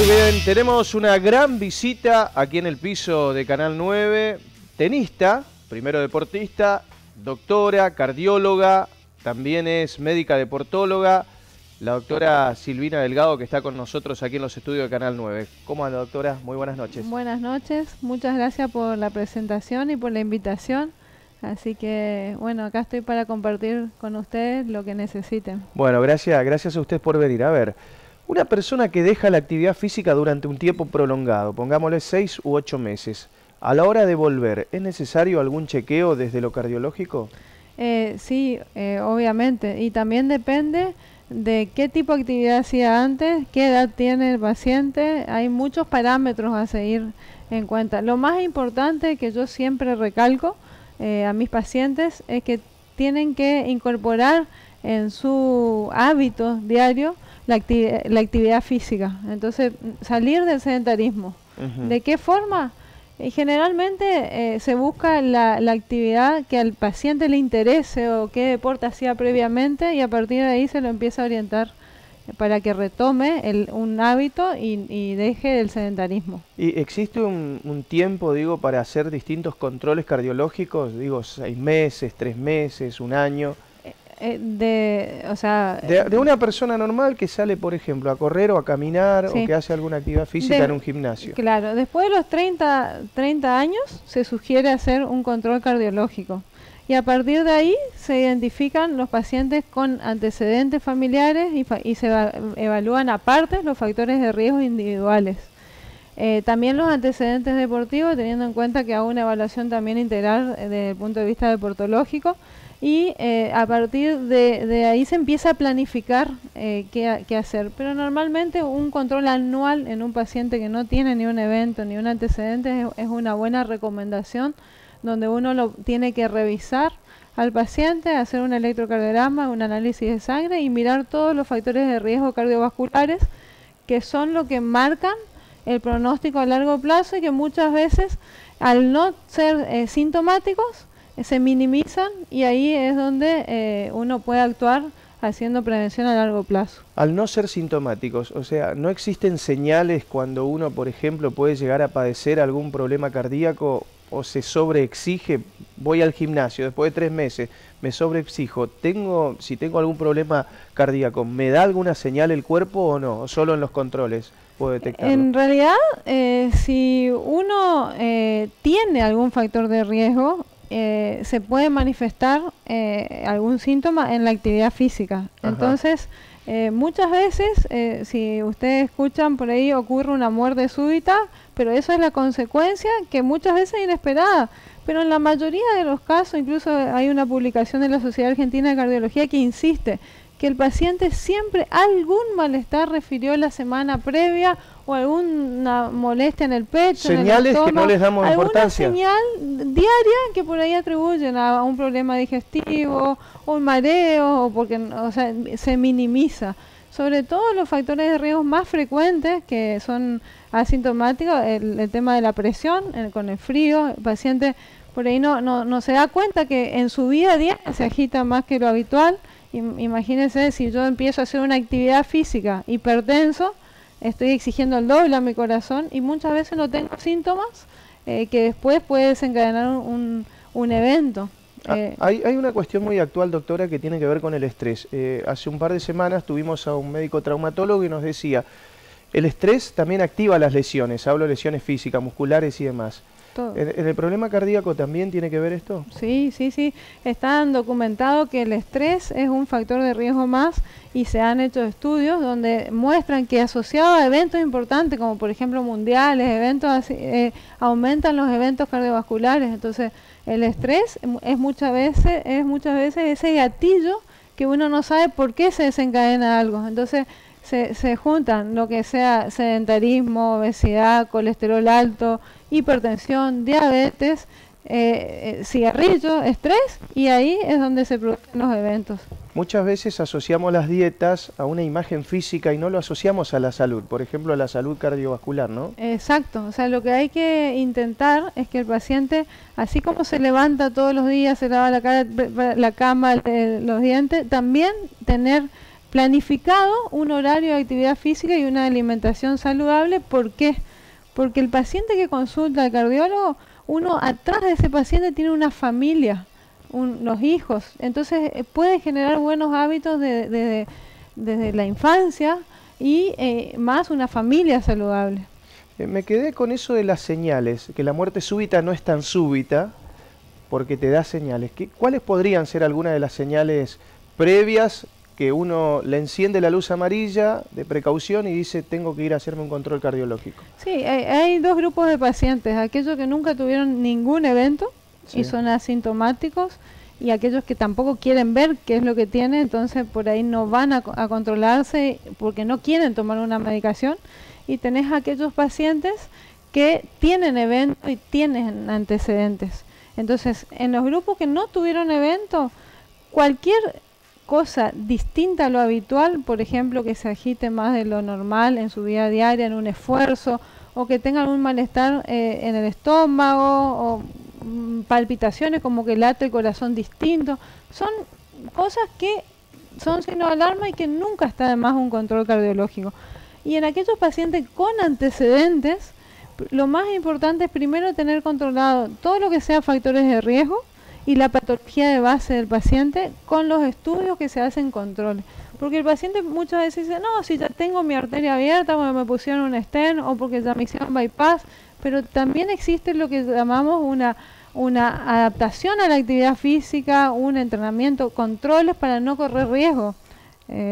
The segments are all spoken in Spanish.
bien, tenemos una gran visita aquí en el piso de Canal 9, tenista, primero deportista, doctora, cardióloga, también es médica deportóloga, la doctora Silvina Delgado, que está con nosotros aquí en los estudios de Canal 9. ¿Cómo anda, doctora? Muy buenas noches. Buenas noches, muchas gracias por la presentación y por la invitación. Así que, bueno, acá estoy para compartir con ustedes lo que necesiten. Bueno, gracias a usted por venir. A ver, una persona que deja la actividad física durante un tiempo prolongado, pongámosle 6 u 8 meses, a la hora de volver, ¿es necesario algún chequeo desde lo cardiológico? Sí, obviamente. Y también depende de qué tipo de actividad hacía antes, qué edad tiene el paciente. Hay muchos parámetros a seguir en cuenta. Lo más importante que yo siempre recalco a mis pacientes es que tienen que incorporar en su hábito diario la actividad física. Entonces, salir del sedentarismo. ¿De qué forma? Generalmente se busca la actividad que al paciente le interese o qué deporte hacía previamente, y a partir de ahí se lo empieza a orientar para que retome un hábito y deje el sedentarismo. ¿Y existe un tiempo, digo, para hacer distintos controles cardiológicos? Digo, 6 meses, 3 meses, un año. De una persona normal que sale, por ejemplo, a correr o a caminar, sí, o que hace alguna actividad física en un gimnasio. Claro, después de los 30 años se sugiere hacer un control cardiológico. Y a partir de ahí se identifican los pacientes con antecedentes familiares y se evalúan aparte los factores de riesgo individuales. También los antecedentes deportivos, teniendo en cuenta que hago una evaluación también integral desde el punto de vista deportológico. Y a partir de ahí se empieza a planificar qué hacer. Pero normalmente un control anual en un paciente que no tiene ni un evento ni un antecedente es una buena recomendación, donde uno lo tiene que revisar al paciente, hacer un electrocardiograma, un análisis de sangre y mirar todos los factores de riesgo cardiovasculares, que son lo que marcan el pronóstico a largo plazo y que muchas veces, al no ser sintomáticos, se minimizan, y ahí es donde uno puede actuar haciendo prevención a largo plazo. Al no ser sintomáticos, o sea, ¿no existen señales cuando uno, por ejemplo, puede llegar a padecer algún problema cardíaco o se sobreexige? Voy al gimnasio, después de 3 meses, me sobreexijo, si tengo algún problema cardíaco, ¿me da alguna señal el cuerpo o no? ¿O solo en los controles puedo detectarlo? En realidad, si uno tiene algún factor de riesgo, se puede manifestar algún síntoma en la actividad física. Ajá. Entonces, muchas veces, si ustedes escuchan por ahí, ocurre una muerte súbita, pero eso es la consecuencia, que muchas veces es inesperada. Pero en la mayoría de los casos, incluso hay una publicación de la Sociedad Argentina de Cardiología que insiste que el paciente siempre algún malestar refirió la semana previa, o alguna molestia en el pecho, señales en el estómago, que no les damos importancia. Alguna señal diaria que por ahí atribuyen a un problema digestivo, o un mareo, o porque, o sea, se minimiza. Sobre todo los factores de riesgo más frecuentes, que son asintomáticos, el tema de la presión, con el frío. El paciente por ahí no se da cuenta que en su vida diaria se agita más que lo habitual. Imagínense, si yo empiezo a hacer una actividad física hipertenso, estoy exigiendo el doble a mi corazón, y muchas veces no tengo síntomas que después puede desencadenar un evento. Hay una cuestión muy actual, doctora, que tiene que ver con el estrés. Hace un par de semanas tuvimos a un médico traumatólogo y nos decía, el estrés también activa las lesiones, hablo de lesiones físicas, musculares y demás. ¿En el problema cardíaco también tiene que ver esto? Sí. Está documentado que el estrés es un factor de riesgo más, y se han hecho estudios donde muestran que asociado a eventos importantes, como por ejemplo mundiales, eventos así, aumentan los eventos cardiovasculares. Entonces, el estrés es muchas veces ese gatillo que uno no sabe por qué se desencadena algo. Entonces, se juntan lo que sea sedentarismo, obesidad, colesterol alto, hipertensión, diabetes, cigarrillo, estrés, y ahí es donde se producen los eventos. Muchas veces asociamos las dietas a una imagen física y no lo asociamos a la salud, por ejemplo a la salud cardiovascular, ¿no? Exacto, o sea, lo que hay que intentar es que el paciente, así como se levanta todos los días, se lava la cara, la cama, los dientes, también tener planificado un horario de actividad física y una alimentación saludable. ¿Por qué? Porque el paciente que consulta al cardiólogo, uno atrás de ese paciente tiene una familia, los hijos, entonces puede generar buenos hábitos desde la infancia y más una familia saludable. Me quedé con eso de las señales, que la muerte súbita no es tan súbita porque te da señales. ¿Cuáles podrían ser algunas de las señales previas que uno le enciende la luz amarilla de precaución y dice tengo que ir a hacerme un control cardiológico? Sí, hay dos grupos de pacientes, aquellos que nunca tuvieron ningún evento y son asintomáticos, y aquellos que tampoco quieren ver qué es lo que tienen, entonces por ahí no van a controlarse porque no quieren tomar una medicación. Y tenés aquellos pacientes que tienen evento y tienen antecedentes. Entonces, en los grupos que no tuvieron evento, cualquier cosa distinta a lo habitual, por ejemplo, que se agite más de lo normal en su vida diaria, en un esfuerzo, o que tengan un malestar en el estómago, o palpitaciones como que late el corazón distinto, son cosas que son signos de alarma y que nunca está de más un control cardiológico. Y en aquellos pacientes con antecedentes, lo más importante es primero tener controlado todo lo que sea factores de riesgo y la patología de base del paciente con los estudios que se hacen control. Porque el paciente muchas veces dice, no, si ya tengo mi arteria abierta, bueno, me pusieron un stent o porque ya me hicieron bypass, pero también existe lo que llamamos una adaptación a la actividad física, un entrenamiento, controles para no correr riesgo.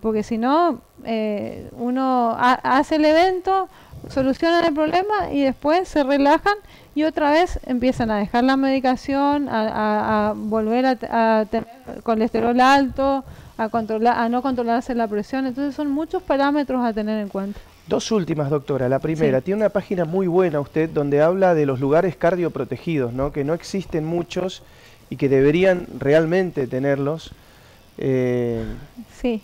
Porque si no, uno hace el evento, solucionan el problema y después se relajan y otra vez empiezan a dejar la medicación, a volver a tener colesterol alto, a no controlarse la presión. Entonces son muchos parámetros a tener en cuenta. Dos últimas, doctora. La primera, tiene una página muy buena usted donde habla de los lugares cardioprotegidos, ¿no? Que no existen muchos y que deberían realmente tenerlos. Sí.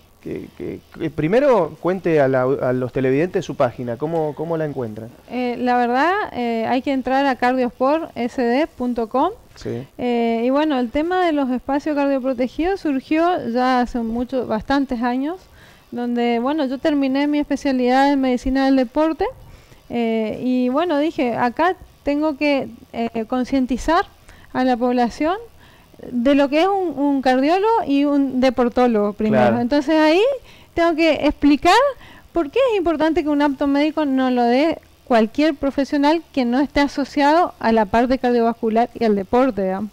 Primero cuente a los televidentes su página, ¿cómo la encuentran? La verdad, hay que entrar a cardiosportsd.com. Sí. Y bueno, el tema de los espacios cardioprotegidos surgió ya hace bastantes años, donde bueno, yo terminé mi especialidad en medicina del deporte y bueno, dije, acá tengo que concientizar a la población de lo que es un cardiólogo y un deportólogo primero. Claro. Entonces ahí tengo que explicar por qué es importante que un apto médico no lo dé cualquier profesional que no esté asociado a la parte cardiovascular y al deporte, digamos.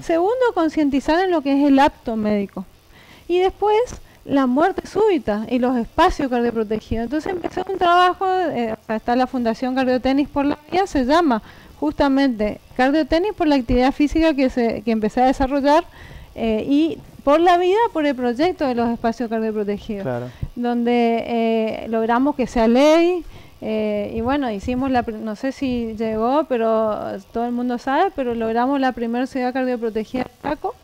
Segundo, concientizar en lo que es el apto médico. Y después, la muerte súbita y los espacios cardioprotegidos. Entonces empecé un trabajo, está la Fundación Cardiotenis por la Vida, se llama justamente Cardiotenis por la actividad física que empecé a desarrollar y por la vida, por el proyecto de los espacios cardioprotegidos, claro. Donde logramos que sea ley y bueno, hicimos no sé si llegó, pero todo el mundo sabe, pero logramos la primera ciudad cardioprotegida de Chaco,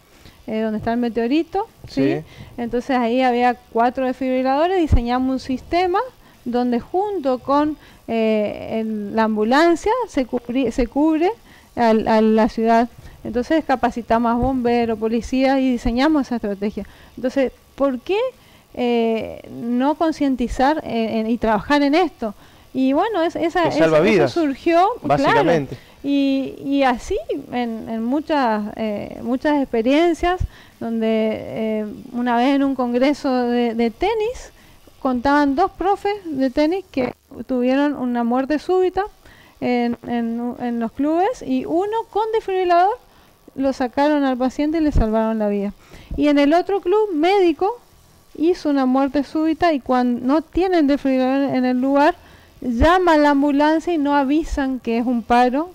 donde está el meteorito, ¿sí? Entonces ahí había 4 desfibriladores, diseñamos un sistema donde junto con la ambulancia se cubre a la ciudad. Entonces capacitamos a bomberos, policías y diseñamos esa estrategia. Entonces, ¿por qué no concientizar y trabajar en esto? Y bueno, eso surgió, básicamente. Claro, y así en muchas experiencias, donde una vez en un congreso de tenis, contaban 2 profes de tenis que tuvieron una muerte súbita en los clubes y uno con desfibrilador lo sacaron al paciente y le salvaron la vida. Y en el otro club médico hizo una muerte súbita y cuando no tienen desfibrilador en el lugar, llama a la ambulancia y no avisan que es un paro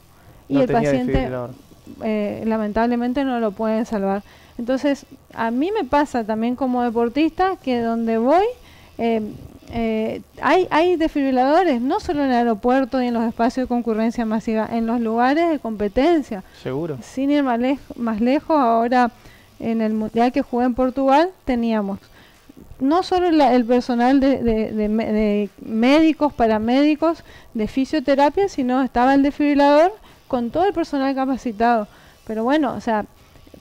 y el paciente lamentablemente no lo pueden salvar. Entonces, a mí me pasa también como deportista que donde voy hay desfibriladores, no solo en el aeropuerto y en los espacios de concurrencia masiva, en los lugares de competencia. Seguro. Sin ir más lejos, ahora en el mundial que jugué en Portugal teníamos no solo el personal de médicos, paramédicos, de fisioterapia, sino estaba el desfibrilador con todo el personal capacitado. Pero bueno, o sea,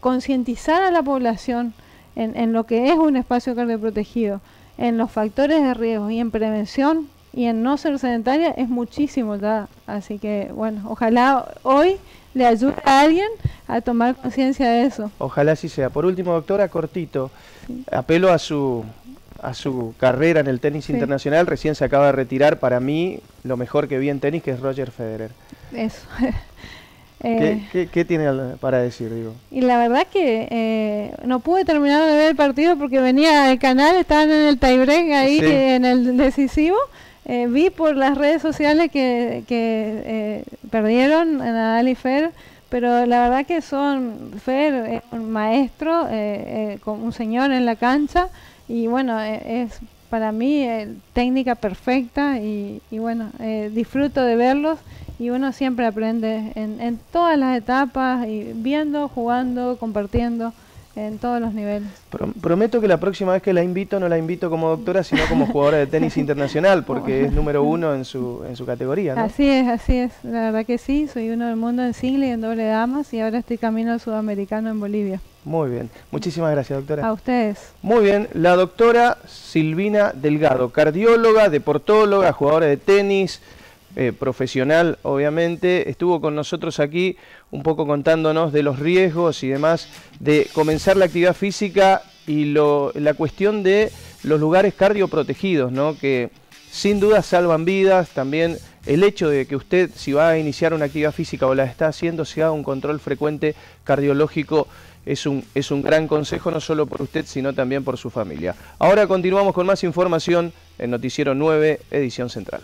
concientizar a la población en lo que es un espacio cardioprotegido en los factores de riesgo y en prevención y en no ser sedentaria es muchísimo ya. Así que, bueno, ojalá hoy le ayude a alguien a tomar conciencia de eso. Ojalá así sea. Por último, doctora, cortito, apelo a su carrera en el tenis internacional. Recién se acaba de retirar, para mí, lo mejor que vi en tenis, que es Roger Federer. Eso. ¿Qué tiene para decir, digo? Y la verdad que no pude terminar de ver el partido porque venía del canal, estaban en el tiebreak ahí, en el decisivo. Vi por las redes sociales que perdieron a Nadal y Federer, pero la verdad que Federer es un maestro, con un señor en la cancha, y bueno, es para mí técnica perfecta, y bueno, disfruto de verlos, y uno siempre aprende en todas las etapas, y viendo, jugando, compartiendo en todos los niveles. Prometo que la próxima vez que la invito, no la invito como doctora, sino como jugadora de tenis internacional, porque es número 1 en su categoría, ¿no? Así es, la verdad que sí, soy uno del mundo en single y en doble damas, y ahora estoy camino al sudamericano en Bolivia. Muy bien, muchísimas gracias, doctora. A ustedes. Muy bien, la doctora Silvina Delgado, cardióloga, deportóloga, jugadora de tenis, profesional, obviamente, estuvo con nosotros aquí un poco contándonos de los riesgos y demás de comenzar la actividad física y la cuestión de los lugares cardioprotegidos, ¿no? Que sin duda salvan vidas. También el hecho de que usted, si va a iniciar una actividad física o la está haciendo, se haga un control frecuente cardiológico, es un gran consejo, no solo por usted, sino también por su familia. Ahora continuamos con más información en Noticiero 9, edición central.